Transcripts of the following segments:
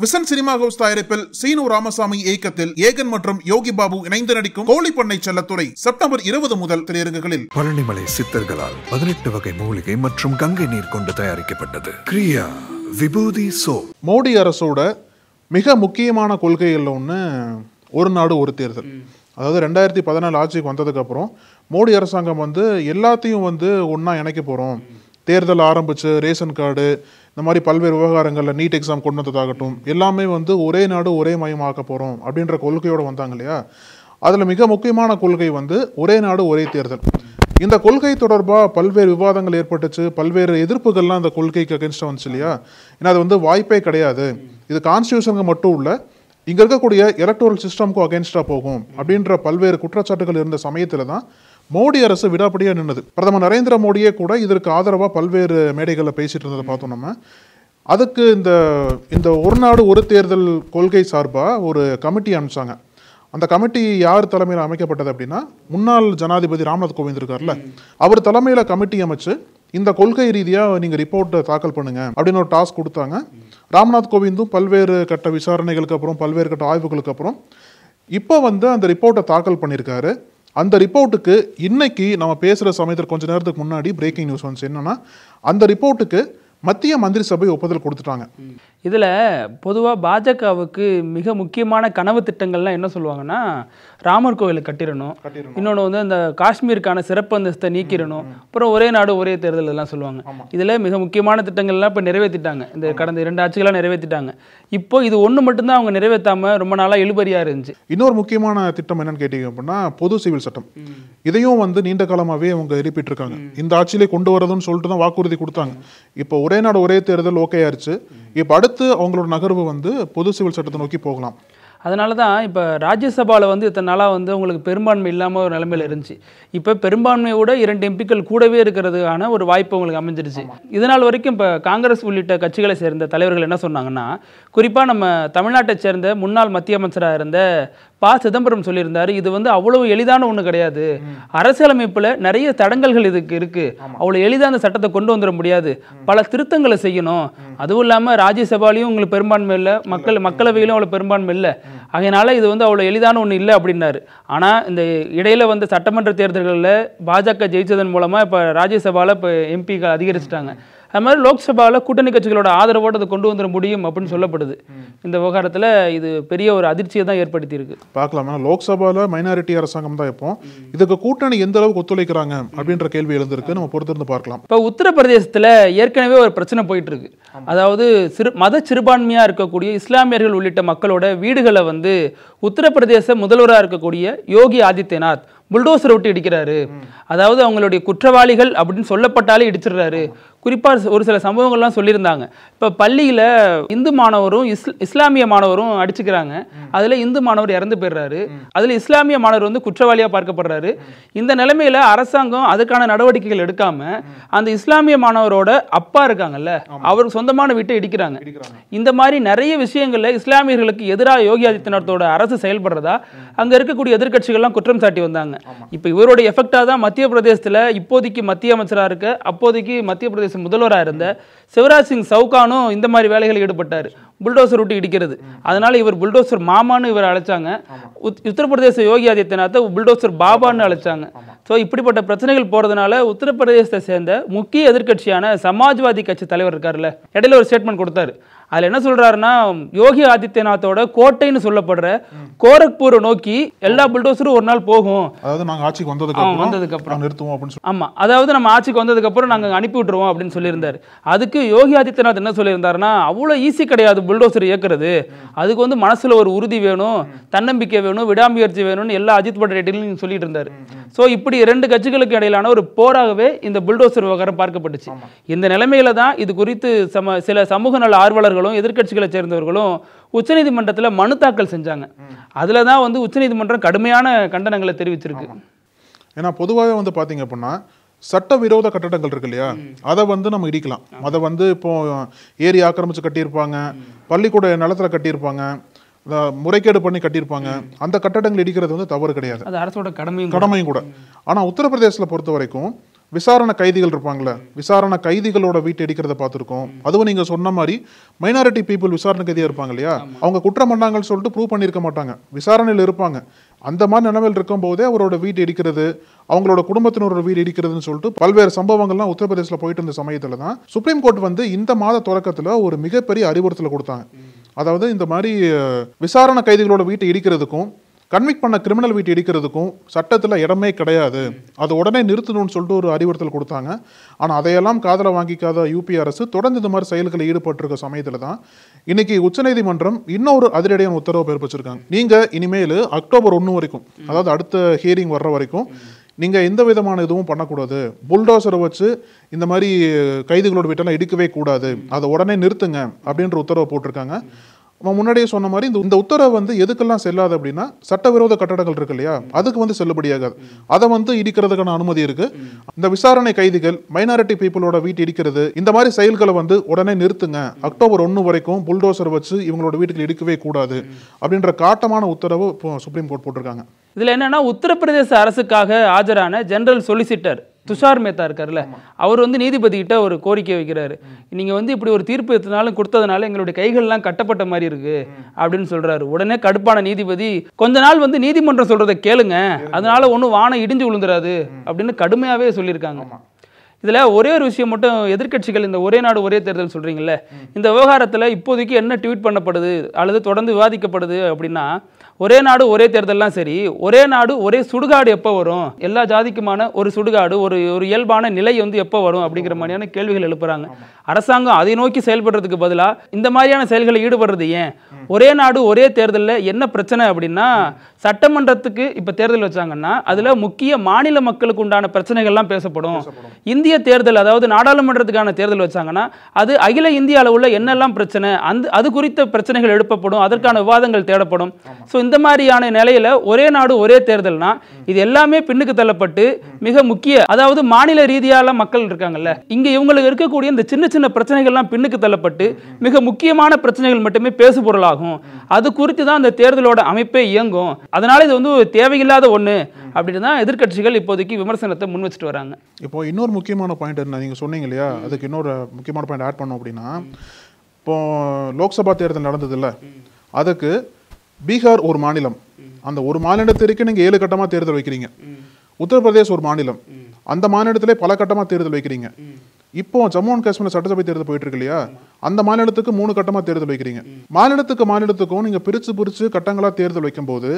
Vision cinema house தயாரிப்பில் சீனு ராமசாமி இயக்கத்தில் ஏகன் மற்றும் யோகி பாபு இணைந்து நடிக்கும் கோழிப்பண்ணை செல்லத்துறை செப்டம்பர் 20 முதல் திரையரங்குகளில். பழனிமலை சித்தர்களால் 18 வகை மூலிகை மற்றும் கங்கை நீர் கொண்டு தயாரிக்கப்பட்டது கிரியா விபூதி சோப். மோடி அரசோட மிக முக்கியமான கொள்கைகள் ஒன்று ஒரு நாடு ஒரு தேர்தல். அதாவது 2014 ஆட்சிக்கு வந்ததுக்கு அப்புறம் மோடி அரசாங்கம் எல்லாத்தையும் ஒன்னா இணைக்க போறோம். தேர்தல் ஆரம்பிச்சு ரேஷன் கார்டு இந்த மாதிரி பல்வேறு விவகாரங்களில் நீட் எக்ஸாம் கொண்டு வந்ததாகட்டும் எல்லாமே ஒரே நாடு ஒரே மயமாக்க போகிறோம் அப்படின்ற கொள்கையோடு வந்தாங்க இல்லையா. அதில் மிக முக்கியமான கொள்கை ஒரே நாடு ஒரே தேர்தல். இந்த கொள்கை தொடர்பாக பல்வேறு விவாதங்கள் ஏற்பட்டுச்சு, பல்வேறு எதிர்ப்புகள்லாம் அந்த கொள்கைக்கு அகேன்ஸ்டாக வந்துச்சு இல்லையா. ஏன்னா அது வாய்ப்பே கிடையாது, இது கான்ஸ்டியூஷனுக்கு மட்டும் இல்லை, இங்கே இருக்கக்கூடிய எலக்டோரல் சிஸ்டம்க்கும் அகேன்ஸ்டாக போகும் அப்படின்ற பல்வேறு குற்றச்சாட்டுகள் இருந்த சமயத்தில் தான் மோடி அரசு விடாப்படியாக நின்னது. பிரதமர் நரேந்திர மோடியே கூட இதற்கு ஆதரவாக பல்வேறு மேடைகளில் பேசிட்டு இருந்ததை பார்த்தோம் நம்ம. அதுக்கு இந்த ஒரு நாடு ஒரு தேர்தல் கொள்கை சார்பாக ஒரு கமிட்டி அனுப்பிச்சாங்க. அந்த கமிட்டி யார் தலைமையில் அமைக்கப்பட்டது அப்படின்னா, முன்னாள் ஜனாதிபதி ராம்நாத் கோவிந்த் இருக்கார்ல, அவர் தலைமையில் கமிட்டி அமைச்சு இந்த கொள்கை ரீதியாக நீங்கள் ரிப்போர்ட்டை தாக்கல் பண்ணுங்க அப்படின்னு ஒரு டாஸ்க் கொடுத்தாங்க. ராம்நாத் கோவிந்தும் பல்வேறு கட்ட விசாரணைகளுக்கு அப்புறம் பல்வேறு கட்ட ஆய்வுகளுக்கு அப்புறம் இப்போ அந்த ரிப்போர்ட்டை தாக்கல் பண்ணியிருக்காரு. அந்த ரிப்போர்ட்டுக்கு இன்னைக்கு நம்ம பேசுகிற சமயத்தில் கொஞ்ச நேரத்துக்கு முன்னாடி பிரேக்கிங் நியூஸ் வந்துச்சு. என்னன்னா, அந்த ரிப்போர்ட்டுக்கு மத்திய மந்திரி சபை ஒப்புதல் கொடுத்துட்டாங்க. இதில் பொதுவாக பாஜகவுக்கு மிக முக்கியமான கனவு திட்டங்கள்லாம் என்ன சொல்லுவாங்கன்னா, ராமர் கோவிலை கட்டிடணும், இன்னொன்று அந்த காஷ்மீருக்கான சிறப்பு அந்தஸ்தை நீக்கிடணும், அப்புறம் ஒரே நாடு ஒரே தேர்தல் எல்லாம் சொல்லுவாங்க. இதில் மிக முக்கியமான திட்டங்கள்லாம் இப்போ நிறைவேற்றிட்டாங்க. இந்த கடந்த 2 ஆட்சிகளாக நிறைவேற்றிட்டாங்க. இப்போ இது ஒன்று மட்டும்தான் அவங்க நிறைவேற்றாமல் ரொம்ப நாளாக இழுபறியாக இருந்துச்சு. இன்னொரு முக்கியமான திட்டம் என்னன்னு கேட்டீங்க அப்படின்னா, பொது சிவில் சட்டம். இதையும் நீண்ட காலமாகவே அவங்க எழுப்பிட்டு இருக்காங்க. இந்த ஆட்சியிலே கொண்டு வரதுன்னு சொல்லிட்டு தான் வாக்குறுதி கொடுத்தாங்க. இப்போ ஒரே நாடு ஒரே தேர்தல் ஓகே ஆயிடுச்சு. இப்போ அடுத்து அவங்களோட நகர்வு பொது சிவில் சட்டத்தை நோக்கி போகலாம். அதனால தான் இப்போ ராஜ்யசபாவில் இத்தனை நாளாக உங்களுக்கு பெரும்பான்மை இல்லாமல் ஒரு நிலைமையில் இருந்துச்சு. இப்போ பெரும்பான்மையோட 2 எம்பிக்கள் கூடவே இருக்கிறதுக்கான ஒரு வாய்ப்பு உங்களுக்கு அமைஞ்சிருச்சு. இதனால் வரைக்கும் இப்போ காங்கிரஸ் உள்ளிட்ட கட்சிகளை சேர்ந்த தலைவர்கள் என்ன சொன்னாங்கன்னா, குறிப்பாக நம்ம தமிழ்நாட்டை சேர்ந்த முன்னாள் மத்திய அமைச்சராக இருந்த சிதம்பரம் சொல்லியிருந்தார், இது அவ்வளவு எளிதான ஒன்று கிடையாது, அரசியலமைப்பில் நிறைய தடங்கல்கள் இதுக்கு இருக்கு, அவ்வளோ எளிதாக அந்த சட்டத்தை கொண்டு வந்துட முடியாது, பல திருத்தங்களை செய்யணும், அதுவும் இல்லாமல் ராஜ்யசபாலையும் உங்களுக்கு பெரும்பான்மை இல்லை, மக்களவையிலும் அவ்வளோ பெரும்பான்மை இல்லை, அதனால இது அவ்வளோ எளிதான ஒன்று இல்லை அப்படின்னாரு. ஆனால் இந்த இடையில சட்டமன்ற தேர்தல்களில் பாஜக ஜெயிச்சதன் மூலமாக இப்போ ராஜ்யசபாவில் இப்போ எம்பிக்கள் அதிகரிச்சிட்டாங்க. அது மாதிரி லோக்சபாவில் கூட்டணி கட்சிகளோட ஆதரவோடு அதை கொண்டு வந்துட முடியும் அப்படின்னு சொல்லப்படுது. இந்த விவகாரத்தில் இது பெரிய ஒரு அதிர்ச்சியை தான் ஏற்படுத்தி இருக்கு. பார்க்கலாமா, லோக்சபாவில் மைனாரிட்டி அரசாங்கம் தான் இப்போ, இதுக்கு கூட்டணி எந்த அளவுக்கு ஒத்துழைக்கிறாங்க அப்படின்ற கேள்வி எழுந்திருக்கு. நம்ம பொறுத்திருந்து பார்க்கலாம். இப்போ உத்தரப்பிரதேசத்தில் ஏற்கனவே ஒரு பிரச்சனை போயிட்டு இருக்கு. அதாவது மத சிறுபான்மையாக இருக்கக்கூடிய இஸ்லாமியர்கள் உள்ளிட்ட மக்களோட வீடுகளை உத்தரப்பிரதேச முதல்வராக இருக்கக்கூடிய யோகி ஆதித்யநாத் புல்டோசர் விட்டு இடிக்கிறாரு. அதாவது அவங்களுடைய குற்றவாளிகள் அப்படின்னு சொல்லப்பட்டாலே இடிச்சிடுறாரு. குறிப்பாக ஒரு சில சம்பவங்கள்லாம் சொல்லியிருந்தாங்க. இப்போ பள்ளியில் இந்து மாணவரும் இஸ்லாமிய மாணவரும் அடிச்சுக்கிறாங்க. அதில் இந்து மாணவர் இறந்து போயிடுறாரு. அதில் இஸ்லாமிய மாணவர் குற்றவாளியாக பார்க்கப்படுறாரு. இந்த நிலைமையில் அரசாங்கம் அதுக்கான நடவடிக்கைகள் எடுக்காமல் அந்த இஸ்லாமிய மாணவரோட அப்பா இருக்காங்கல்ல, அவருக்கு சொந்தமான வீட்டை இடிக்கிறாங்க. இந்த மாதிரி நிறைய விஷயங்களில் இஸ்லாமியர்களுக்கு எதிராக யோகி ஆதித்யநாத்தோட அரசு செயல்படுறதா அங்கே இருக்கக்கூடிய எதிர்கட்சிகள்லாம் குற்றம் சாட்டி வந்தாங்க. இப்போ இவரோட எஃபெக்டாக தான் மத்திய பிரதேசத்தில் இப்போதைக்கு மத்திய அமைச்சராக இருக்க, அப்போதைக்கு மத்திய பிரதேச முதல்வராக இருந்த சிவராஜ் சிங் சவுகானும் இந்த மாதிரி வேலைகளில் ஈடுபட்டார், புல்டோசர் விட்டு இடிக்கிறது. அதனால இவர் புல்டோசர் மாமான்னு இவர் அழைச்சாங்க. உத்தரப்பிரதேச யோகி ஆதித்யநாத்தை புல்டோசர் பாபான்னு அழைச்சாங்க. ஸோ இப்படிப்பட்ட பிரச்சனைகள் போகிறதுனால உத்தரப்பிரதேசத்தை சேர்ந்த முக்கிய எதிர்கட்சியான சமாஜ்வாதி கட்சி தலைவர் இருக்கார்ல, இடையில ஒரு ஸ்டேட்மெண்ட் கொடுத்தாரு. அதில் என்ன சொல்றாருன்னா, யோகி ஆதித்யநாத்தோட கோட்டைன்னு சொல்லப்படுற கோரக்பூரை நோக்கி எல்லா புல்டோசரும் ஒரு நாள் போகும். அதாவது நாங்கள் ஆட்சிக்கு வந்ததுக்கு அப்புறம் நிறுத்துவோம் அப்படின்னு. ஆமா, அதாவது நம்ம ஆட்சிக்கு வந்ததுக்கு அப்புறம் நாங்கள் அனுப்பி விட்டுருவோம் அப்படின்னு சொல்லியிருந்தாரு. அதுக்கு யோகி ஆதித்யநாத் என்ன சொல்லியிருந்தாருன்னா, அவ்வளோ ஈஸி கிடையாது புல்டோசர் இயக்குறது, அதுக்கு மனசுல ஒரு உறுதி வேணும், தன்னம்பிக்கை வேணும், விடாமுயற்சி வேணும்னு எல்லா அஜித் பட்டேலும் சொல்லிட்டு இருந்தாரு. ஸோ இப்படி 2 கட்சிகளுக்கு இடையிலான ஒரு போராகவே இந்த புல்டோசர் விவகாரம் பார்க்கப்பட்டுச்சு. இந்த நிலைமையில தான் இது குறித்து சில சமூக நல ஆர்வலர்களும் எதிர்கட்சிகளை சேர்ந்தவர்களும் உச்சநீதிமன்றத்தில் மனு தாக்கல் செஞ்சாங்க. அதில் தான் உச்சநீதிமன்றம் கடுமையான கண்டனங்களை தெரிவிச்சிருக்கு. ஏன்னா பொதுவாகவே பார்த்தீங்க அப்படின்னா, சட்டவிரோத கட்டடங்கள் இருக்கு இல்லையா, அதை நம்ம இடிக்கலாம். அதை இப்போ ஏரி ஆக்கிரமிச்சு கட்டியிருப்பாங்க, பள்ளிக்கூட நிலத்தில் கட்டியிருப்பாங்க, முறைகேடு பண்ணி கட்டியிருப்பாங்க. அந்த கட்டடங்கள் இடிக்கிறது தவறு கிடையாது, அது அரசோட கடமையும் கூட. ஆனால் உத்தரப்பிரதேசத்தில் பொறுத்த வரைக்கும் விசாரணை கைதிகள் இருப்பாங்களே, விசாரணை கைதிகளோட வீட்டை இடிக்கிறத பார்த்துருக்கோம். அதுவும் நீங்க சொன்ன மாதிரி மைனாரிட்டி பீப்புள் விசாரணை கைதியா இருப்பாங்க இல்லையா, அவங்க குற்றம் பண்ணாங்கன்னு சொல்லிட்டு ப்ரூவ் பண்ணியிருக்க மாட்டாங்க, விசாரணையில் இருப்பாங்க. அந்த மாதிரி நிலைமையில் இருக்கும் போதே அவரோட வீடு இடிக்கிறது, அவங்களோட குடும்பத்தினரோட வீடு இடிக்கிறதுன்னு சொல்லிட்டு பல்வேறு சம்பவங்கள்லாம் உத்தரப்பிரதேசத்தில் போயிட்டு இருந்த சமயத்துல தான் சுப்ரீம் கோர்ட் வந்து இந்த மாத தொடக்கத்துல ஒரு மிகப்பெரிய அறிவுறுத்தலை கொடுத்தாங்க. அதாவது இந்த மாதிரி விசாரணை கைதிகளோட வீட்டை இடிக்கிறதுக்கும் கன்விக்ட் பண்ண கிரிமினல் வீட்டை இடிக்கிறதுக்கும் சட்டத்தில் இடமே கிடையாது, அதை உடனே நிறுத்தணும்னு சொல்லிட்டு ஒரு அறிவுறுத்தல் கொடுத்தாங்க. ஆனால் அதையெல்லாம் காதல வாங்கிக்காத யூபி அரசு தொடர்ந்து இந்த மாதிரி செயல்களில் ஈடுபட்டிருக்க சமயத்தில் தான் இன்னைக்கு உச்சநீதிமன்றம் இன்னொரு அதிரடியான உத்தரவு பிறப்பிச்சிருக்காங்க. நீங்கள் இனிமேல் அக்டோபர் 1 வரைக்கும், அதாவது அடுத்த ஹியரிங் வர்ற வரைக்கும் நீங்கள் எந்த விதமான இதுவும் பண்ணக்கூடாது, புல்டோசரை வச்சு இந்த மாதிரி கைதிகளோட வீட்டெல்லாம் இடிக்கவே கூடாது, அதை உடனே நிறுத்துங்க அப்படின்ற உத்தரவை போட்டிருக்காங்க. முன்னாடியே சொன்ன மாதிரி இந்த உத்தரவு வந்து எதுக்கெல்லாம் செல்லாது அப்படின்னா, சட்டவிரோத கட்டடங்கள் இருக்கு இல்லையா, அதுக்கு வந்து செல்லுபடியாகாது, அதை வந்து இடிக்கிறதுக்கான அனுமதி இருக்கு. இந்த விசாரணை கைதிகள் மைனாரிட்டி பீப்புளோட வீட்டு இடிக்கிறது இந்த மாதிரி செயல்களை வந்து உடனே நிறுத்துங்க, அக்டோபர் 1 வரைக்கும் புல்டோசர் வச்சு இவங்களோட வீட்டுக்கு இடிக்கவே கூடாது அப்படின்ற காட்டமான உத்தரவு இப்போ சுப்ரீம் கோர்ட் போட்டிருக்காங்க. இதுல என்னன்னா, உத்தரப்பிரதேச அரசுக்காக ஆஜரான ஜெனரல் சொலிசிட்டர் துஷார் மேத்தா இருக்கார்ல, அவர் வந்து நீதிபதி கிட்ட ஒரு கோரிக்கை வைக்கிறாரு. நீங்க வந்து இப்படி ஒரு தீர்ப்பு எத்தனாலும் கொடுத்ததுனால எங்களுடைய கைகள்லாம் கட்டப்பட்ட மாதிரி இருக்கு அப்படின்னு சொல்றாரு. உடனே கடுப்பான நீதிபதி, கொஞ்ச நாள் வந்து நீதிமன்றம் சொல்றதை கேளுங்க, அதனால ஒன்றும் வானம் இடிஞ்சு விழுந்துராது அப்படின்னு கடுமையாவே சொல்லியிருக்காங்க. இதுல ஒரே ஒரு விஷயம் மட்டும், எதிர்க்கட்சிகள் இந்த ஒரே நாடு ஒரே தேர்தல் சொல்றீங்கல்ல, இந்த விவகாரத்துல இப்போதைக்கு என்ன ட்வீட் பண்ணப்படுது அல்லது தொடர்ந்து விவாதிக்கப்படுது அப்படின்னா, ஒரே நாடு ஒரே தேர்தல்லாம் சரி, ஒரே நாடு ஒரே சுடுகாடு எப்போ வரும், எல்லா ஜாதிக்குமான ஒரு சுடுகாடு, ஒரு இயல்பான நிலை வந்து எப்போ வரும் அப்படிங்கிற மாதிரியான கேள்விகள் எழுப்புறாங்க. அரசாங்கம் அதை நோக்கி செயல்படுறதுக்கு பதிலாக இந்த மாதிரியான செயல்களை ஈடுபடுறது ஏன்? ஒரே நாடு ஒரே தேர்தலில் என்ன பிரச்சனை அப்படின்னா, சட்டமன்றத்துக்கு இப்போ தேர்தல் வச்சாங்கன்னா அதில் முக்கிய மாநில மக்களுக்கு உண்டான பிரச்சனைகள்லாம் பேசப்படும். இந்திய தேர்தல், அதாவது நாடாளுமன்றத்துக்கான தேர்தல் வச்சாங்கன்னா அது அகில இந்திய அளவில் என்னெல்லாம் பிரச்சனை, அது குறித்த பிரச்சனைகள் எழுப்பப்படும், அதற்கான விவாதங்கள் தேடப்படும். ஸோ இந்த மாதிரியான நிலையில் ஒரே நாடு ஒரே தேர்தல்னா இது எல்லாமே பின்னுக்கு தள்ளப்பட்டு மிக முக்கிய, அதாவது மாநில ரீதியான மக்கள் இருக்காங்கல்ல, இங்கே இவங்களுக்கு இருக்கக்கூடிய இந்த சின்ன சின்ன பிரச்சனைகள்லாம் பின்னுக்கு தள்ளப்பட்டு மிக முக்கியமான பிரச்சனைகள் மட்டுமே பேசு பொருளாகும். அது குறித்து தான் அந்த தேர்தலோட அமைப்பே இயங்கும். அதனால இது வந்து தேவையில்லாத ஒன்று அப்படின்னு தான் எதிர்க்கட்சிகள் இப்போதைக்கு விமர்சனத்தை முன் வச்சுட்டு வராங்க. இப்போ இன்னொரு முக்கியமான பாயிண்ட் என்ன நீங்கள் சொன்னீங்க இல்லையா, அதுக்கு இன்னொரு முக்கியமான பாயிண்ட் ஆட் பண்ணோம் அப்படின்னா, இப்போ லோக்சபா தேர்தல் நடந்தது இல்லை, அதுக்கு பீகார் ஒரு மாநிலம், அந்த ஒரு மாநிலத்திற்கு நீங்கள் 7 கட்டமாக தேர்தல் வைக்கிறீங்க. உத்தரப்பிரதேஷ் ஒரு மாநிலம், அந்த மாநிலத்திலே பல கட்டமாக தேர்தல் வைக்கிறீங்க. இப்போ ஜம்மு அண்ட் காஷ்மீர் சட்டசபை தேர்தல் போயிட்டு இருக்கு இல்லையா, அந்த மாநிலத்துக்கு 3 கட்டமாக தேர்தல் வைக்கிறீங்க. மாநிலத்துக்கும் நீங்கள் பிரித்து கட்டங்களாக தேர்தல் வைக்கும்போது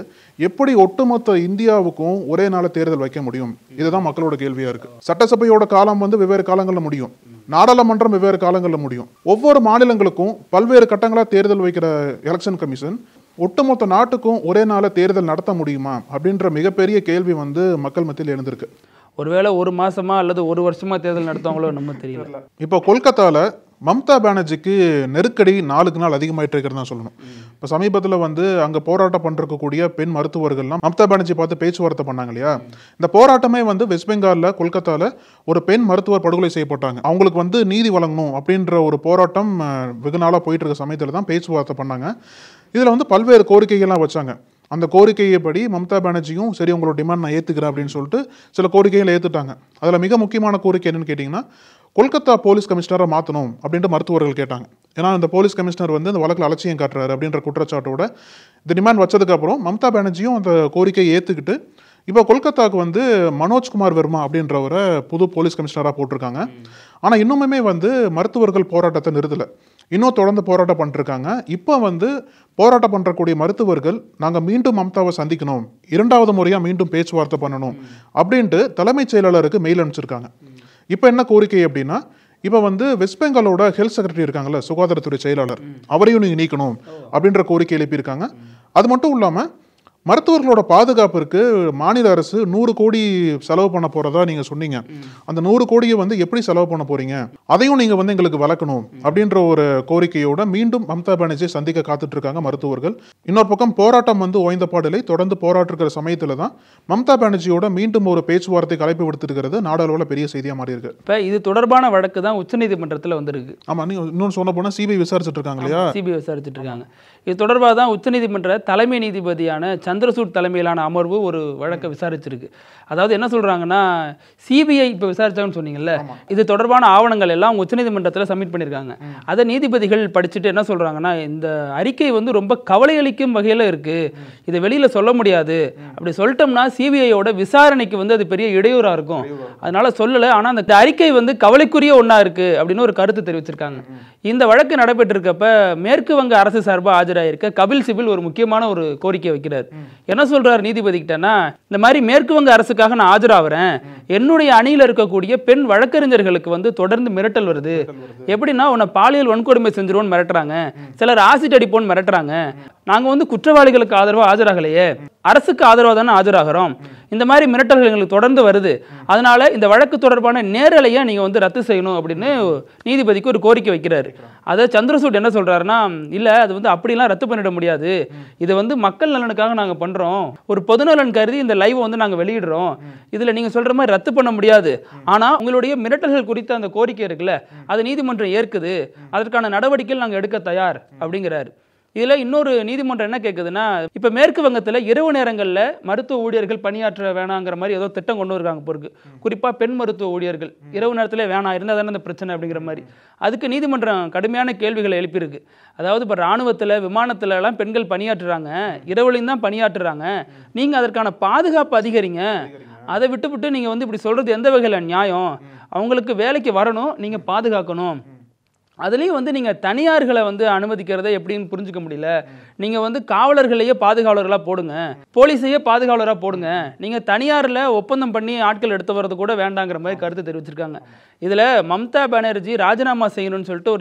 எப்படி ஒட்டுமொத்த இந்தியாவுக்கும் ஒரே நாள தேர்தல் வைக்க முடியும்? இதுதான் மக்களோட கேள்வியா இருக்கு. சட்டசபையோட காலம் வந்து வெவ்வேறு காலங்களில் முடியும், நாடாளுமன்றம் வெவ்வேறு காலங்களில் முடியும். ஒவ்வொரு மாநிலங்களுக்கும் பல்வேறு கட்டங்களாக தேர்தல் வைக்கிற எலெக்ஷன் கமிஷன் ஒட்டுமொத்த நாட்டுக்கும் ஒரே நாள தேர்தல் நடத்த முடியுமா அப்படின்ற மிகப்பெரிய கேள்வி வந்து மக்கள் மத்தியில் எழுந்திருக்கு. ஒருவேளை ஒரு மாசமா அல்லது ஒரு வருஷமா தேர்தல் நடத்துவாங்களோ நம்ம தெரியல. இப்போ கொல்கத்தாவில் மம்தா பானர்ஜிக்கு நெருக்கடி நாளுக்கு நாள் அதிகமாயிட்டு இருக்கிறது தான் சொல்லணும். இப்போ சமீபத்தில் வந்து அங்கே போராட்டம் பண்ணிருக்கக்கூடிய பெண் மருத்துவர்கள்லாம் மம்தா பானர்ஜி பார்த்து பேச்சுவார்த்தை பண்ணாங்க இல்லையா. இந்த போராட்டமே வந்து வெஸ்ட் பெங்காலில் கொல்கத்தாவில் ஒரு பெண் மருத்துவர் படுகொலை செய்யப்பட்டாங்க, அவங்களுக்கு வந்து நீதி வழங்கணும் அப்படின்ற ஒரு போராட்டம் வெகு நாளாக போயிட்டு இருக்க சமயத்தில் தான் பேச்சுவார்த்தை பண்ணாங்க. இதில் வந்து பல்வேறு கோரிக்கைகள்லாம் வச்சாங்க. அந்த கோரிக்கையைப்படி மம்தா பானர்ஜியும் சரி உங்களோட டிமாண்ட் நான் ஏற்றுக்கிறேன் அப்படின்னு சொல்லிட்டு சில கோரிக்கைகளை ஏற்றுட்டாங்க. அதில் மிக முக்கியமான கோரிக்கை என்னன்னு கேட்டிங்கன்னா, கொல்கத்தா போலீஸ் கமிஷனரை மாற்றணும் அப்படின்ட்டு மருத்துவர்கள் கேட்டாங்க. ஏன்னா இந்த போலீஸ் கமிஷனர் வந்து இந்த வழக்கில் அலட்சியம் காட்டுறாரு அப்படின்ற குற்றச்சாட்டோட இந்த டிமாண்ட் வச்சதுக்கப்புறம் மம்தா பானர்ஜியும் அந்த கோரிக்கையை ஏற்றுக்கிட்டு இப்போ கொல்கத்தாவுக்கு வந்து மனோஜ்குமார் வர்மா அப்படின்றவரை புது போலீஸ் கமிஷனராக போட்டிருக்காங்க. ஆனால் இன்னுமே வந்து மருத்துவர்கள் போராட்டத்தை நிறுத்தலை, இன்னும் தொடர்ந்து போராட்டம் பண்ணிருக்காங்க. இப்போ வந்து போராட்டம் பண்ணுறக்கூடிய மருத்துவர்கள் நாங்கள் மீண்டும் மம்தாவை சந்திக்கணும், 2வது முறையாக மீண்டும் பேச்சுவார்த்தை பண்ணணும் அப்படின்ட்டு தலைமைச் செயலாளருக்கு மெயில் அனுப்பிச்சிருக்காங்க. இப்போ என்ன கோரிக்கை அப்படின்னா, இப்போ வந்து வெஸ்ட் பெங்காலோட ஹெல்த் செக்ரட்டரி இருக்காங்கல்ல, சுகாதாரத்துறை செயலாளர், அவரையும் நீங்கள் நீக்கணும் அப்படின்ற கோரிக்கை எழுப்பியிருக்காங்க. அது மட்டும் இல்லாமல் மருத்துவர்களோட பாதுகாப்பிற்கு மாநில அரசு 100 கோடி செலவு பண்ண போறதா நீங்க சொன்னீங்க. அந்த 100 கோடியை வந்து எப்படி செலவு பண்ண போறீங்க, அதையும் நீங்க வந்து எங்களுக்கு வழக்கணும் அப்படின்ற ஒரு கோரிக்கையோட மீண்டும் மம்தா பானர்ஜியை சந்திக்க காத்துட்டு இருக்காங்க மருத்துவர்கள். இன்னொரு பக்கம் போராட்டம் வந்து ஓய்ந்த பாடலை தொடர்ந்து போராட்டிருக்கிற சமயத்துல தான் மம்தா பானர்ஜியோட மீண்டும் ஒரு பேச்சுவார்த்தைக்கு அழைப்பு விடுத்திருக்கிறது நாடாளுவில் பெரிய செய்தியா மாறி இருக்கு. இப்ப இது தொடர்பான வழக்கு தான் உச்சநீதிமன்றத்தில் வந்திருக்கு. ஆமா, நீங்க இன்னொன்று சொன்ன போனா சிபிஐ விசாரிச்சுட்டு இருக்காங்க இல்லையா, சிபிஐ விசாரிச்சுட்டு இருக்காங்க. இது தொடர்பாக தான் உச்சநீதிமன்ற தலைமை நீதிபதியான சந்திரசூட் தலைமையிலான அமர்வு ஒரு வழக்கை விசாரிச்சிருக்கு. அதாவது என்ன சொல்றாங்கன்னா, சிபிஐ இப்போ விசாரிச்சாங்கன்னு சொன்னீங்கல்ல, இது தொடர்பான ஆவணங்கள் எல்லாம் உச்சநீதிமன்றத்தில் சப்மிட் பண்ணியிருக்காங்க. அதை நீதிபதிகள் படிச்சுட்டு என்ன சொல்றாங்கன்னா, இந்த அறிக்கை வந்து ரொம்ப கவலை அளிக்கும் வகையில் இருக்கு, இதை வெளியில சொல்ல முடியாது, அப்படி சொல்லிட்டோம்னா சிபிஐயோட விசாரணைக்கு வந்து அது பெரிய இடையூறா இருக்கும், அதனால சொல்லலை. ஆனால் அந்த அறிக்கை வந்து கவலைக்குரிய ஒன்றா இருக்கு அப்படின்னு ஒரு கருத்து தெரிவிச்சிருக்காங்க. இந்த வழக்கு நடைபெற்றிருக்கப்ப மேற்கு வங்க அரசு சார்பாக ஆஜராயிருக்க கபில் சிபில் ஒரு முக்கியமான ஒரு கோரிக்கை வைக்கிறார். என்ன சொல்றாரு நீதிபதி கிட்டனா, இந்த மாதிரி மேற்கு வங்க அரசுக்காக நான் ஆஜராகிறேன், என்னுடைய அணியில் இருக்கக்கூடிய பெண் வழக்கறிஞர்களுக்கு வந்து தொடர்ந்து மிரட்டல் வருது. எப்படின்னா, உன்னை பாலியல் வன்கொடுமை செஞ்சிருவோன்னு மிரட்டுறாங்க, சிலர் ஆசிட் அடிப்போன்னு மிரட்டுறாங்க. நாங்கள் வந்து குற்றவாளிகளுக்கு ஆதரவாக ஆஜராகலையே, அரசுக்கு ஆதரவாக தானே ஆஜராகிறோம். இந்த மாதிரி மிரட்டல்கள் எங்களுக்கு தொடர்ந்து வருது, அதனால இந்த வழக்கு தொடர்பான நேரலையை நீங்கள் வந்து ரத்து செய்யணும் அப்படின்னு நீதிபதிக்கு ஒரு கோரிக்கை வைக்கிறாரு. அதை சந்திரசூட் என்ன சொல்றாருன்னா, இல்லை அது வந்து அப்படிலாம் ரத்து பண்ணிட முடியாது, இது வந்து மக்கள் நலனுக்காக நாங்கள் பண்ணுறோம், ஒரு பொதுநலன் கருதி இந்த லைவை வந்து நாங்கள் வெளியிடுறோம், இதில் நீங்கள் சொல்கிற மாதிரி ரத்து பண்ண முடியாது, ஆனால் உங்களுடைய மிரட்டல்கள் குறித்த அந்த கோரிக்கை இருக்குல்ல, அது நீதிமன்றம் ஏற்குது, அதற்கான நடவடிக்கைகள் நாங்கள் எடுக்க தயார் அப்படிங்கிறாரு. இதில் இன்னொரு நீதிமன்றம் என்ன கேட்குதுன்னா, இப்போ மேற்கு வங்கத்தில் இரவு நேரங்களில் மருத்துவ ஊழியர்கள் பணியாற்ற வேணாங்கிற மாதிரி ஏதோ திட்டம் கொண்டு வருவாங்க பொருக்கு, குறிப்பாக பெண் மருத்துவ ஊழியர்கள் இரவு நேரத்தில் வேணாம், இருந்தால் தானே அந்த பிரச்சனை அப்படிங்கிற மாதிரி. அதுக்கு நீதிமன்றம் கடுமையான கேள்விகளை எழுப்பியிருக்கு. அதாவது இப்போ இராணுவத்தில் விமானத்துலலாம் பெண்கள் பணியாற்றுறாங்க, இரவுலையும் தான் பணியாற்றுறாங்க, நீங்கள் அதற்கான பாதுகாப்பு அதிகரிங்க, அதை விட்டு நீங்கள் வந்து இப்படி சொல்கிறது எந்த வகையில் நியாயம், அவங்களுக்கு வேலைக்கு வரணும், நீங்கள் பாதுகாக்கணும், அதுலேயும் வந்து நீங்கள் தனியார்களை வந்து அனுமதிக்கிறத எப்படின்னு புரிஞ்சுக்க முடியல, நீங்கள் வந்து காவலர்களையே பாதுகாவலர்களாக போடுங்க, போலீஸையே பாதுகாவலராக போடுங்க, நீங்கள் தனியாரில் ஒப்பந்தம் பண்ணி ஆட்கள் எடுத்து வர்றது கூட வேண்டாங்கிற மாதிரி கருத்து தெரிவிச்சிருக்காங்க. இதில் மம்தா பானர்ஜி ராஜினாமா செய்யணும்னு சொல்லிட்டு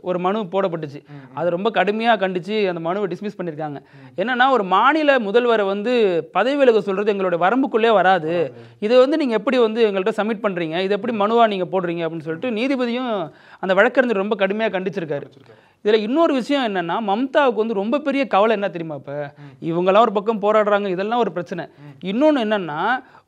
ஒரு மனு போடப்பட்டுச்சு, அதை ரொம்ப கடுமையாக கண்டித்து அந்த மனுவை டிஸ்மிஸ் பண்ணியிருக்காங்க. என்னென்னா, ஒரு மாநில முதல்வரை வந்து பதவி விலக சொல்கிறது எங்களோட வரம்புக்குள்ளே வராது, இதை வந்து நீங்கள் எப்படி வந்து எங்கள்கிட்ட சப்மிட் பண்ணுறீங்க, இது எப்படி மனுவாக நீங்கள் போடுறீங்க அப்படின்னு சொல்லிட்டு நீதிபதியும் அந்த வழக்கறிஞர் ரொம்ப கடுமையாக கண்டிச்சிருக்காரு. இதில் இன்னொரு விஷயம் என்னென்னா, மம்தாவுக்கு வந்து ரொம்ப பெரிய கவலை என்ன தெரியுமா, இப்போ இவங்கெல்லாம் ஒரு பக்கம் போராடுறாங்க, இதெல்லாம் ஒரு பிரச்சனை, இன்னொன்று என்னென்னா,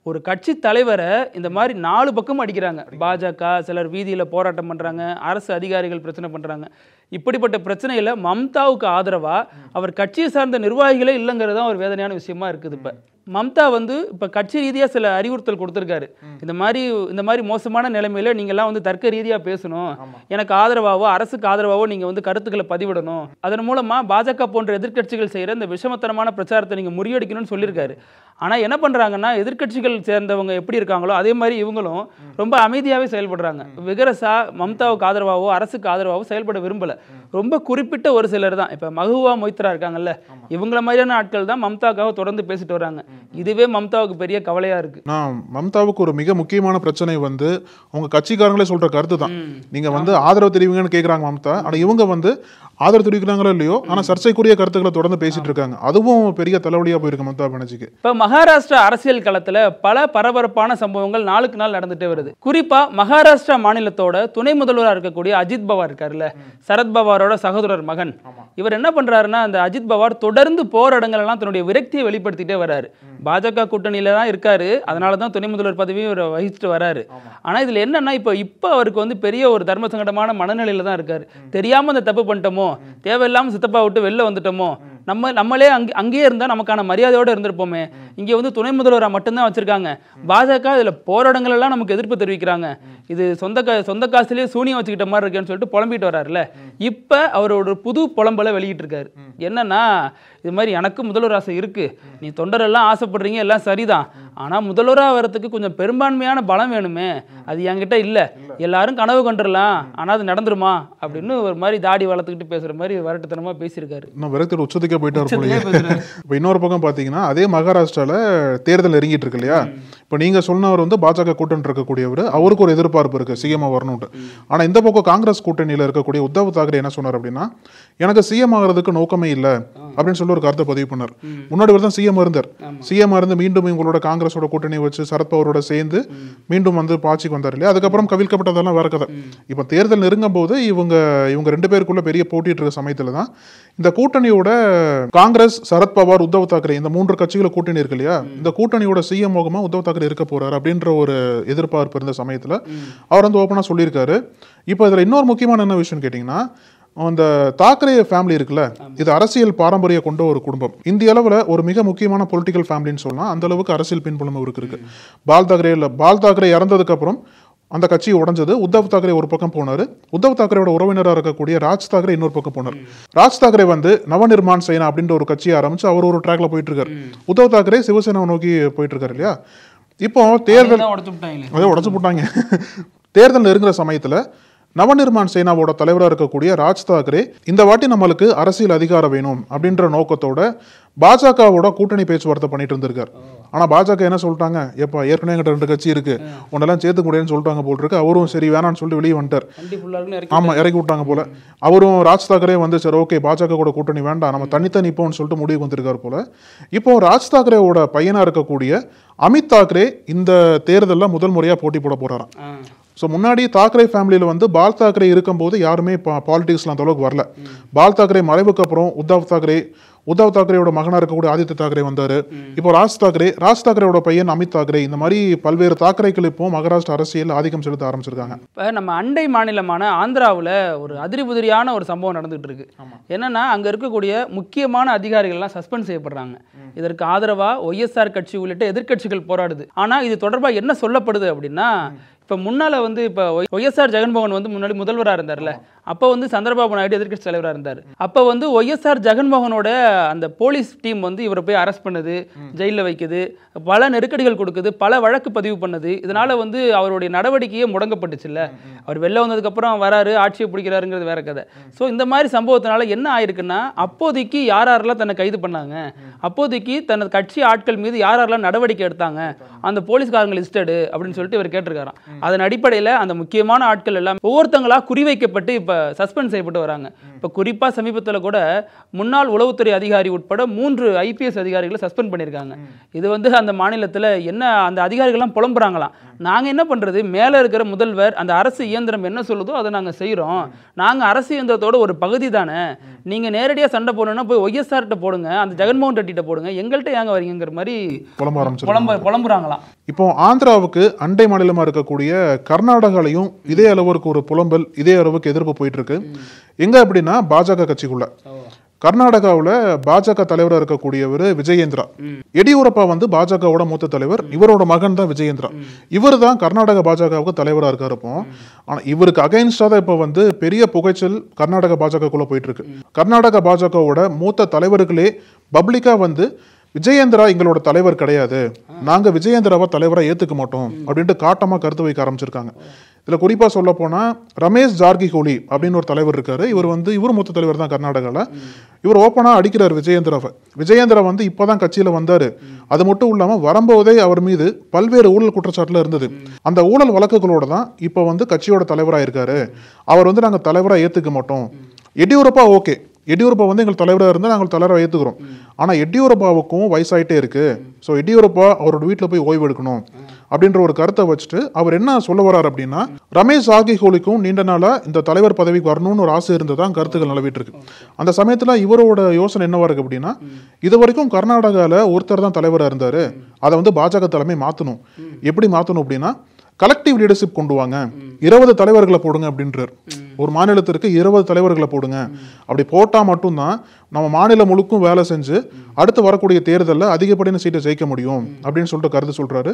ஒரு கட்சி தலைவரை இந்த மாதிரி 4 பக்கம் அடிக்கிறாங்க, பாஜக, சிலர் வீதியில் போராட்டம் பண்ணுறாங்க, அரசு அதிகாரிகள் பிரச்சனை பண்ணுறாங்க. இப்படிப்பட்ட பிரச்சனையில் மம்தாவுக்கு ஆதரவாக அவர் கட்சியை சார்ந்த நிர்வாகிகளே இல்லைங்கிறது தான் ஒரு வேதனையான விஷயமா இருக்குது. இப்போ மம்தா வந்து இப்போ கட்சி ரீதியாக சில அறிவுறுத்தல் கொடுத்துருக்காரு, இந்த மாதிரி மோசமான நிலைமையில நீங்கள்லாம் வந்து தர்க்க ரீதியாக பேசணும், எனக்கு ஆதரவாவோ அரசுக்கு ஆதரவாவோ நீங்கள் வந்து கருத்துக்களை பதிவிடணும், அதன் மூலமாக பாஜக போன்ற எதிர்க்கட்சிகள் செய்கிற இந்த விஷமத்தனமான பிரச்சாரத்தை நீங்கள் முறியடிக்கணும்னு சொல்லியிருக்காரு. ஆனால் என்ன பண்ணுறாங்கன்னா, எதிர்க்கட்சிகள் சேர்ந்தவங்க எப்படி இருக்காங்களோ அதே மாதிரி இவங்களும் ரொம்ப அமைதியாகவே செயல்படுறாங்க. விகரசா மம்தாவுக்கு ஆதரவாகவோ அரசுக்கு ஆதரவாகவோ செயல்பட விரும்பலை. ரொம்ப குறிப்பிட்ட ஒரு சிலர் தான், இப்போ மகுவா மொய்த்ரா இருக்காங்கல்ல, இவங்கள மாதிரியான ஆட்கள் தான் மம்தாவுக்காக தொடர்ந்து பேசிட்டு வராங்க. இதுவே மம்தாவுக்கு பெரிய கவலையாக இருக்குது. நான் மம்தாவுக்கு ஒரு மிக முக்கியமான பிரச்சனை வந்து அவங்க கட்சிக்காரங்களே சொல்கிற கருத்து தான். நீங்கள் வந்து ஆதரவு தெரிவிங்கன்னு கேட்குறாங்க மம்தா, ஆனால் இவங்க வந்து ஆதரவு தெரிவிக்கிறாங்களோ இல்லையோ, ஆனால் சர்ச்சைக்குரிய கருத்துக்களை தொடர்ந்து பேசிட்டு இருக்காங்க. அதுவும் பெரிய தலைவலியாக போயிருக்கு மம்தா பானர்ஜிக்கு. இப்போ மகாராஷ்டிரா அரசியல் களத்தில் பல பரபரப்பான சம்பவங்கள் நாளுக்கு நாள் நடந்துட்டே வருது. குறிப்பாக மகாராஷ்டிரா மாநிலத்தோட துணை முதல்வராக இருக்கக்கூடிய அஜித் பவார் இருக்காருல்ல, சரத் பவாரோட சகோதரர் மகன், இவர் என்ன பண்றாருன்னா, அந்த அஜித் பவார் தொடர்ந்து போராட்டங்கள் எல்லாம் தன்னுடைய விரக்தியை வெளிப்படுத்திட்டே வராரு. பாஜக கூட்டணியில தான் இருக்காரு, அதனால தான் துணை முதல்வர் பதவியும் இவர் வகிச்சுட்டு வராரு. ஆனால் இதில் என்னன்னா, இப்போ அவருக்கு வந்து பெரிய ஒரு தர்ம சங்கடமான மனநிலையில தான் இருக்காரு. தெரியாமல் அந்த தப்பு பண்ணிட்டோமோ, தேவையில்லாமல் சித்தப்பா விட்டு வெளில வந்துட்டோமோ, நம்மளே அங்கேயே இருந்தால் நமக்கான மரியாதையோடு இருந்திருப்போமே, இங்கே வந்து துணை முதல்வராக மட்டும்தான் வச்சிருக்காங்க, பாஜக இதில் போராட்டங்கள் எல்லாம் நமக்கு எதிர்ப்பு தெரிவிக்கிறாங்க, இது சொந்த காசுலேயே சூனியம் வச்சுக்கிட்ட மாதிரி இருக்குன்னு சொல்லிட்டு புலம்பிட்டு வர்றாருல. இப்போ அவரோட புது புலம்பலை வெளியிட்டிருக்காரு. என்னன்னா, இது மாதிரி எனக்கு முதல்வர் ஆசை இருக்கு, நீ தொண்டரெல்லாம் ஆசைப்படுறீங்க, எல்லாம் சரிதான், ஆனால் முதல்வராக வரத்துக்கு கொஞ்சம் பெரும்பான்மையான பலம் வேணுமே, அது என்கிட்ட இல்லை, எல்லாரும் கனவு கண்டுடலாம், ஆனால் அது நடந்துருமா அப்படின்னு ஒரு மாதிரி தாடி வளர்த்துக்கிட்டு பேசுகிற மாதிரி வரட்டுத்தனமாக பேசியிருக்காரு. இன்னும் விரக்தியோட உச்சத்துக்கே போயிட்டாரு. இப்போ இன்னொரு பக்கம் பார்த்தீங்கன்னா, அதே மகாராஷ்டிராவில் தேர்தல் நெருங்கிட்டு இருக்கு இல்லையா, இப்போ நீங்கள் சொன்னவர் வந்து பாஜக கூட்டணி இருக்கக்கூடியவர், அவருக்கு ஒரு எதிர்பார்ப்பு இருக்குது சிஎம் வரணும்ட்டு. ஆனால் இந்த பக்கம் காங்கிரஸ் கூட்டணியில் இருக்கக்கூடிய உத்தவ் தாக்கரே என்ன சொன்னார் அப்படின்னா, எனக்கு சிஎம் ஆகிறதுக்கு நோக்கமே இல்லை அப்படின்னு சொல்லி ஒரு கருத்தை பதிவு பண்ணார். முன்னாடி தான் சிஎம் இருந்தார், சிஎம் இருந்து மீண்டும் இவங்களோட காங்கிரஸோட கூட்டணி வச்சு சரத்பவரோட சேர்ந்து மீண்டும் வந்து ஆட்சிக்கு வந்தார் இல்லையா, அதுக்கப்புறம் கவிழ்க்கப்பட்டதெல்லாம் வேற கதை. இப்போ தேர்தல் நெருங்கும் போது இவங்க 2 பேருக்குள்ள பெரிய போட்டிட்டு இருக்க சமயத்தில் தான் இந்த கூட்டணியோட காங்கிரஸ், சரத்பவார், உத்தவ் தாக்கரே இந்த 3 கட்சிகளை கூட்டணி இருக்கு இல்லையா, இந்த கூட்டணியோட சிஎம் முகமா உத்தவ் தாக்கரே இருக்க போறாரு அப்படின்ற ஒரு எதிர்பார்ப்பு இருந்த சமயத்தில் அவர் வந்து ஓப்பனாக சொல்லியிருக்காரு. இப்போ இதில் இன்னொரு முக்கியமான என்ன விஷயம் கேட்டிங்கன்னா, அந்த தாக்கரே ஃபேமிலி இருக்குல்ல, இது அரசியல் பாரம்பரிய கொண்ட ஒரு குடும்பம். இந்திய அளவில் ஒரு மிக முக்கியமான பொலிட்டிக்கல் ஃபேமிலின்னு சொல்லலாம். அந்த அளவுக்கு அரசியல் பின்புலம் இருக்கு. பால் தாக்கரே இறந்ததுக்கு அப்புறம் அந்த கட்சி உடைஞ்சது. உத்தவ் தாக்கரே ஒரு பக்கம் போனார். உத்தவ் தாக்கரேயோட உறவினராக இருக்கக்கூடிய ராஜ் தாக்கரே இன்னொரு பக்கம் போனார். ராஜ் தாக்கரே வந்து நவநிர்மான் சேனா அப்படின்ற ஒரு கட்சியை ஆரம்பிச்சு அவர் ஒரு ட்ராக்ல போயிட்டு இருக்காரு. உத்தவ் தாக்கரே சிவசேனாவை நோக்கி போயிட்டு இருக்காரு இல்லையா. இப்போ தேர்தல் உடைச்சு போட்டாங்க. தேர்தல் நெருங்குற சமயத்துல நவநிர்மான் சேனாவோட தலைவராக இருக்கக்கூடிய ராஜ் தாக்கரே இந்த வாட்டி நம்மளுக்கு அரசியல் அதிகாரம் வேணும் அப்படின்ற நோக்கத்தோட பாஜகவோட கூட்டணி பேச்சுவார்த்தை பண்ணிட்டு இருந்திருக்காரு. ஆனா பாஜக என்ன சொல்லிட்டாங்க, எப்ப ஏற்கனவே எங்கிட்ட 2 கட்சி இருக்கு, உன்னெல்லாம் சேர்த்து முடியும்னு சொல்லிட்டாங்க போல் இருக்கு. அவரும் சரி வேணான்னு சொல்லிட்டு வெளியே வந்துட்டார். ஆமா, இறக்கி விட்டாங்க போல. அவரும் ராஜ் தாக்கரே வந்து சரி ஓகே பாஜக கூட கூட்டணி வேண்டாம், நம்ம தனித்தனி நிப்போம்னு சொல்லிட்டு முடிவு வந்திருக்காரு போல. இப்போ ராஜ் தாக்கரேவோட பையனா இருக்கக்கூடிய அமித் தாக்கரே இந்த தேர்தலில் முதல் முறையா போட்டி போட போறாராம். ஸோ முன்னாடி தாக்கரே ஃபேமிலியில் வந்து பால் தாக்கரே இருக்கும்போது யாருமே பாலிடிக்ஸ்லாம் அந்த அளவுக்கு வரல. பால் தாக்கரே மறைவுக்கு அப்புறம் உத்தவ் தாக்கரேயோட மகனாக இருக்கக்கூடிய ஆதித்ய தாக்கரே வந்தார். இப்போ ராஜ் தாக்கரேயோட பையன் அமித் தாக்கரே, இந்த மாதிரி பல்வேறு தாக்கரேக்கள் இப்போ மகாராஷ்டிரா அரசியல் ஆதிக்கம் செலுத்த ஆரம்பிச்சிருக்காங்க. இப்போ நம்ம அண்டை மாநிலமான ஆந்திராவில் ஒரு அதிரிபுதிரியான ஒரு சம்பவம் நடந்துகிட்டு இருக்கு. என்னன்னா அங்கே இருக்கக்கூடிய முக்கியமான அதிகாரிகள்லாம் சஸ்பெண்ட் செய்யப்படுறாங்க. இதற்கு ஆதரவாக ஒய்எஸ்ஆர் கட்சி உள்ளிட்ட எதிர்க்கட்சிகள் போராடுது. ஆனால் இது தொடர்பாக என்ன சொல்லப்படுது அப்படின்னா, இப்போ முன்னால் வந்து இப்போ ஒய்எஸ்ஆர் ஜெகன்மோகன் வந்து முன்னாடி முதல்வராக இருந்தார்ல, அப்போ வந்து சந்திரபாபு நாயுடு எதிர்க்கட்சி தலைவராக இருந்தார். அப்போ வந்து ஒய்எஸ்ஆர் ஜெகன்மோகனோட அந்த போலீஸ் டீம் வந்து இவரை போய் அரெஸ்ட் பண்ணுது, ஜெயிலில் வைக்குது, பல நெருக்கடிகள் கொடுக்குது, பல வழக்கு பதிவு பண்ணுது. இதனால வந்து அவருடைய நடவடிக்கையே முடங்கப்பட்டுச்சுல்ல. அவர் வெளில வந்ததுக்கப்புறம் வராரு, ஆட்சியை பிடிக்கிறாருங்கிறது வேற கதை. ஸோ இந்த மாதிரி சம்பவத்தினால என்ன ஆயிருக்குன்னா, அப்போதைக்கு யாரெல்லாம் தன்னை கைது பண்ணாங்க, அப்போதைக்கு தனது கட்சி ஆட்கள் மீது யாரெல்லாம் நடவடிக்கை எடுத்தாங்க, அந்த போலீஸ்காரங்க லிஸ்டடு அப்படின்னு சொல்லிட்டு இவர் கேட்டிருக்காராம். அதன் அடிப்படையில் அந்த முக்கியமான ஆட்கள் எல்லாம் ஒவ்வொருத்தங்களா குறிவைக்கப்பட்டு இப்போ சஸ்பெண்ட் செய்யப்பட்டு வராங்க. இப்போ குறிப்பாக சமீபத்தில் கூட முன்னாள் உளவுத்துறை அதிகாரி உட்பட 3 ஐபிஎஸ் அதிகாரிகளை சஸ்பெண்ட் பண்ணியிருக்காங்க. இது வந்து அந்த மாநிலத்தில் என்ன அந்த அதிகாரிகள்லாம் புலம்புறாங்களாம், நாங்கள் என்ன பண்ணுறது, மேலே இருக்கிற முதல்வர் அந்த அரசு இயந்திரம் என்ன சொல்லுதோ அதை நாங்கள் செய்கிறோம், நாங்கள் அரசு இயந்திரத்தோட ஒரு பகுதி தானே, நீங்கள் நேரடியாக சண்டை போடணும்னா போய் ஒய்எஸ்ஆர்கிட்ட போடுங்க, அந்த ஜெகன்மோகன் ரெட்டிகிட்ட போடுங்க, எங்கள்கிட்ட ஏங்க வரீங்கிற மாதிரி புலம்புறாங்களாம். இப்போ ஆந்திராவுக்கு அண்டை மாநிலமாக இருக்கக்கூடிய கர்நாடகாலையும் இதே அளவுக்கு ஒரு புலம்பல், இதே அளவுக்கு எதிர்ப்பு போயிட்டு இருக்கு. எங்க அப்படின்னா பாஜக கட்சிக்குள்ள. கர்நாடகாவில் பாஜக தலைவராக இருக்கக்கூடியவர் விஜயேந்திரா. எடியூரப்பா வந்து பாஜகவோட மூத்த தலைவர், இவரோட மகன் தான் விஜயேந்திரா. இவர் தான் கர்நாடக பாஜகவுக்கு தலைவராக இருக்காரு. இப்போ ஆனால் இவருக்கு அகைன்ஸ்டாக தான் இப்போ வந்து பெரிய புகைச்சல் கர்நாடக பாஜகக்குள்ள போயிட்டு இருக்கு. கர்நாடக பாஜகவோட மூத்த தலைவர்களே பப்ளிக்கா வந்து விஜயேந்திரா எங்களோட தலைவர் கிடையாது, நாங்கள் விஜயேந்திராவை தலைவராக ஏற்றுக்க மாட்டோம் அப்படின்ட்டு காட்டமாக கருத்து வைக்க ஆரம்பிச்சிருக்காங்க. இதில் குறிப்பாக சொல்ல போனால் ரமேஷ் ஜார்கிஹோலி அப்படின்னு ஒரு தலைவர் இருக்காரு. இவர் மூத்த தலைவர் தான் கர்நாடகாவில். இவர் ஓப்பனாக அடிக்கிறார் விஜயேந்திராவை. விஜயேந்திரா வந்து இப்போ தான் கட்சியில் வந்தார். அது மட்டும் இல்லாமல் வரும்போதே அவர் மீது பல்வேறு ஊழல் குற்றச்சாட்டில் இருந்தது. அந்த ஊழல் வழக்குகளோட தான் இப்போ வந்து கட்சியோட தலைவராக இருக்காரு. அவர் வந்து நாங்கள் தலைவராக ஏற்றுக்க மாட்டோம். எடியூரப்பா ஓகே, எடியூரப்பா வந்து எங்கள் தலைவராக இருந்தால் நாங்கள் தலைவராக ஏற்றுக்கிறோம். ஆனால் எடியூரப்பாவுக்கும் வயசாயிட்டே இருக்கு. ஸோ எடியூரப்பா அவரோட வீட்டில் போய் ஓய்வு எடுக்கணும் அப்படின்ற ஒரு கருத்தை வச்சுட்டு அவர் என்ன சொல்ல வர்றாரு அப்படின்னா, ரமேஷ் ஜார்கிஹோலிக்கும் நீண்ட நாளாக இந்த தலைவர் பதவிக்கு வரணும்னு ஒரு ஆசை இருந்ததான் கருத்துக்கள் நிலவிட்டு இருக்கு. அந்த சமயத்தில் இவரோட யோசனை என்னவா இருக்கு அப்படின்னா, இது வரைக்கும் கர்நாடகாவில் ஒருத்தர் தான் தலைவராக இருந்தார், அதை வந்து பாஜக தலைமை மாற்றணும். எப்படி மாற்றணும் அப்படின்னா, கலெக்டிவ் லீடர்ஷிப் கொண்டு வாங்க, 20 தலைவர்களை போடுங்க அப்படின்றார். ஒரு மாநிலத்திற்கு 20 தலைவர்களை போடுங்க. அப்படி போட்டால் மட்டும்தான் நம்ம மாநிலம் முழுக்கும் வேலை செஞ்சு அடுத்து வரக்கூடிய தேர்தலில் அதிகப்படியான சீட்டை ஜெயிக்க முடியும் அப்படின்னு சொல்லிட்டு கருத்து சொல்றாரு.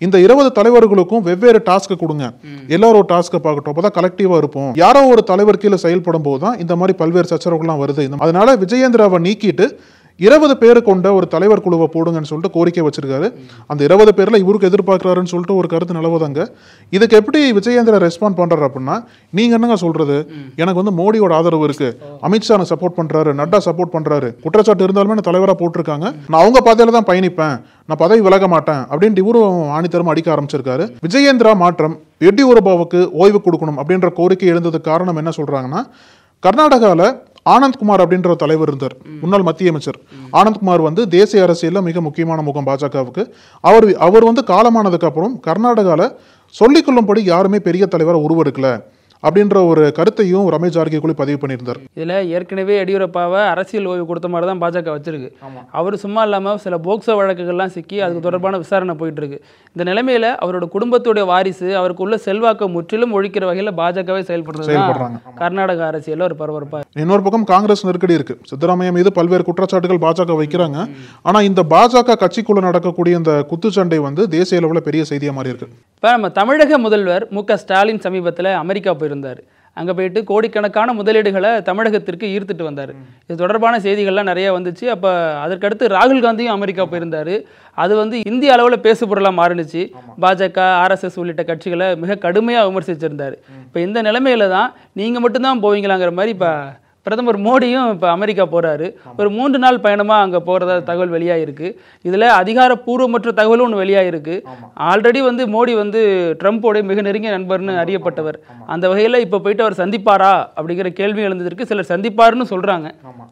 இந்த 20 தலைவர்களுக்கும் வெவ்வேறு டாஸ்க்கை கொடுங்க, எல்லாரும் ஒரு டாஸ்க்கை பார்க்கட்டும், அப்போதான் கலெக்டிவா இருப்போம். யாரோ ஒரு தலைவர் கீழே செயல்படும் போது தான் இந்த மாதிரி பல்வேறு சச்சரவுகள்லாம் வருது. அதனால விஜயேந்திராவை நீக்கிட்டு 20 பேர் கொண்ட ஒரு தலைவர் குழுவை போடுங்கன்னு சொல்லிட்டு கோரிக்கை வச்சிருக்காரு. அந்த 20 பேர்ல இவருக்கு எதிர்பார்க்கிறாருன்னு சொல்லிட்டு ஒரு கருத்து நிலவுதாங்க. இதுக்கு எப்படி விஜயேந்திரா ரெஸ்பாண்ட் பண்றாரு அப்படின்னா, நீங்க என்னங்க சொல்றது, எனக்கு வந்து மோடியோட ஆதரவு இருக்கு, அமித்ஷா சப்போர்ட் பண்றாரு, நட்டா சப்போர்ட் பண்றாரு, குற்றச்சாட்டு இருந்தாலுமே நான் தலைவரா போட்டிருக்காங்க, நான் அவங்க பாதையில தான் பயணிப்பேன், நான் பதவி விலக மாட்டேன் அப்படின்ட்டு இவரும் ஆணித்தரமா அடிக்க ஆரம்பிச்சிருக்காரு. விஜயேந்திரா மாற்றம், எடியூரப்பாவுக்கு ஓய்வு கொடுக்கணும் அப்படின்ற கோரிக்கை எழுந்ததுக்கு காரணம் என்ன சொல்றாங்கன்னா, கர்நாடகாவில் ஆனந்த்குமார் அப்படின்ற தலைவர் இருந்தார், முன்னாள் மத்திய அமைச்சர். ஆனந்த்குமார் வந்து தேசிய அரசியலில் மிக முக்கியமான முகம் பாஜகவுக்கு. அவர் வந்து காலமானதுக்கு அப்புறம் கர்நாடகாவில் சொல்லிக்கொள்ளும்படி யாருமே பெரிய தலைவரை உருவெடுக்கல. அப்படின்ற ஒரு கருத்தையும் ரமேஷ் ஜார்கிஹோலி பதிவு பண்ணியிருந்தார். இதில் ஏற்கனவே எடியூரப்பாவை அரசியல் ஓய்வு கொடுத்த மாதிரி தான் பாஜக வச்சிருக்கு. அவர் சும்மா இல்லாமல் சில போக்சோ வழக்குகள்லாம் சிக்கி அதுக்கு தொடர்பான விசாரணை போயிட்டு இருக்கு. இந்த நிலைமையில அவரோட குடும்பத்துடைய வாரிசு அவருக்கு உள்ள செல்வாக்கை முற்றிலும் ஒழிக்கிற வகையில் பாஜகவே செயல்படுறாங்க. கர்நாடக அரசியல் ஒரு பரபரப்பா. இன்னொரு பக்கம் காங்கிரஸ் நெருக்கடி இருக்கு. சித்தராமையா மீது பல்வேறு குற்றச்சாட்டுகள் பாஜக வைக்கிறாங்க. ஆனா இந்த பாஜக கட்சிக்குள்ள நடக்கக்கூடிய இந்த குத்துச்சண்டை வந்து தேசிய அளவில் பெரிய செய்தியா மாறி இருக்கு. இப்போ நம்ம தமிழக முதல்வர் மு.க. ஸ்டாலின் சமீபத்தில் அமெரிக்கா போயிருந்தார். அங்கே போயிட்டு கோடிக்கணக்கான முதலீடுகளை தமிழகத்திற்கு ஈர்த்துட்டு வந்தார். இது தொடர்பான செய்திகள்லாம் நிறைய வந்துச்சு. அப்போ அதற்கடுத்து ராகுல் காந்தியும் அமெரிக்கா போயிருந்தார். அது வந்து இந்திய அளவில் பேசுபொருளாக மாறினுச்சு. பாஜக, ஆர்எஸ்எஸ் உள்ளிட்ட கட்சிகளை மிக கடுமையாக விமர்சிச்சிருந்தார். இப்போ இந்த நிலைமையில தான் நீங்கள் மட்டும்தான் போவீங்களாங்கிற மாதிரி இப்போ பிரதமர் மோடியும் இப்போ அமெரிக்கா போகிறாரு. ஒரு 3 நாள் பயணமாக அங்கே போகிறதா தகவல் வெளியாகிருக்கு. இதில் அதிகாரப்பூர்வமற்ற தகவலும் ஒன்று வெளியாகிருக்கு. ஆல்ரெடி வந்து மோடி வந்து ட்ரம்ப்போடைய மிக நெருங்கிய நண்பர்னு அறியப்பட்டவர். அந்த வகையில் இப்போ போயிட்டு அவர் சந்திப்பாரா அப்படிங்கிற கேள்வி எழுந்ததற்கு சிலர் சந்திப்பாருன்னு சொல்கிறாங்க.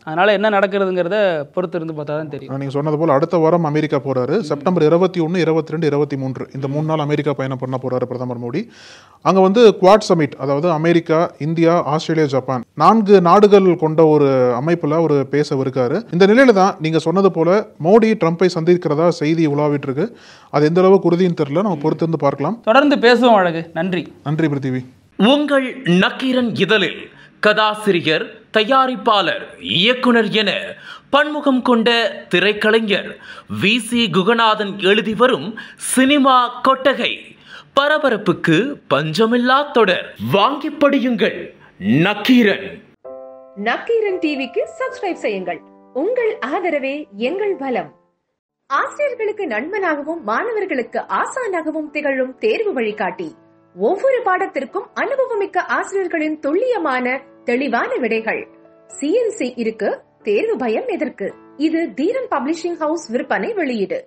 அதனால் என்ன நடக்கிறதுங்கிறத பொறுத்து இருந்து பார்த்தா தான் தெரியும். நீங்கள் சொன்னது போல் அடுத்த வாரம் அமெரிக்கா போகிறாரு. செப்டம்பர் 21, 22, 23 இந்த 3 நாள் அமெரிக்கா பயணம் பண்ண போகிறாரு பிரதமர் மோடி. அங்கே வந்து குவாட் சமிட், அதாவது அமெரிக்கா, இந்தியா, ஆஸ்திரேலியா, ஜப்பான் 4 நாடுகள் கொண்ட ஒரு அமைப்புல ஒரு பேசவிருக்காரு. இந்த நிலையில தான் நீங்க சொன்னது போல மோடி ட்ரம்பை சந்திக்கிறதா செய்தி உலாவிட்டு இருக்கு. அது எந்த அளவுக்கு உறுதின்னு தெரியல. நம்ம பொறுத்திருந்து பார்க்கலாம். தொடர்ந்து பேசுவோம். அழகு. நன்றி. நன்றி பிருத்திவி. உங்கள் நக்கீரன் இதழில் கதாசிரியர், தயாரிப்பாளர், இயக்குனர் என பன்முகம் கொண்ட திரைக்கலைஞர் வி.சி. குகநாதன் எழுதி வரும் சினிமா கொட்டகை பரபரப்புக்கு பஞ்சமில்லா தொடர். வாங்கி படியுங்கள். நக்கீரன். நக்கீரன் டிவிக்கு சப்ஸ்கிரைப் செய்யுங்கள். உங்கள் ஆதரவே எங்கள் பலம். ஆசிரியர்களுக்கு நண்பனாகவும் மாணவர்களுக்கு ஆசானாகவும் திகழும் தேர்வு வழிகாட்டி. ஒவ்வொரு பாடத்திற்கும் அனுபவமிக்க ஆசிரியர்களின் துல்லியமான தெளிவான விடைகள். CNC இருக்கு, தேர்வு பயம் எதற்கு? இது தீரன் பப்ளிஷிங் ஹவுஸ் விற்பனை வெளியீடு.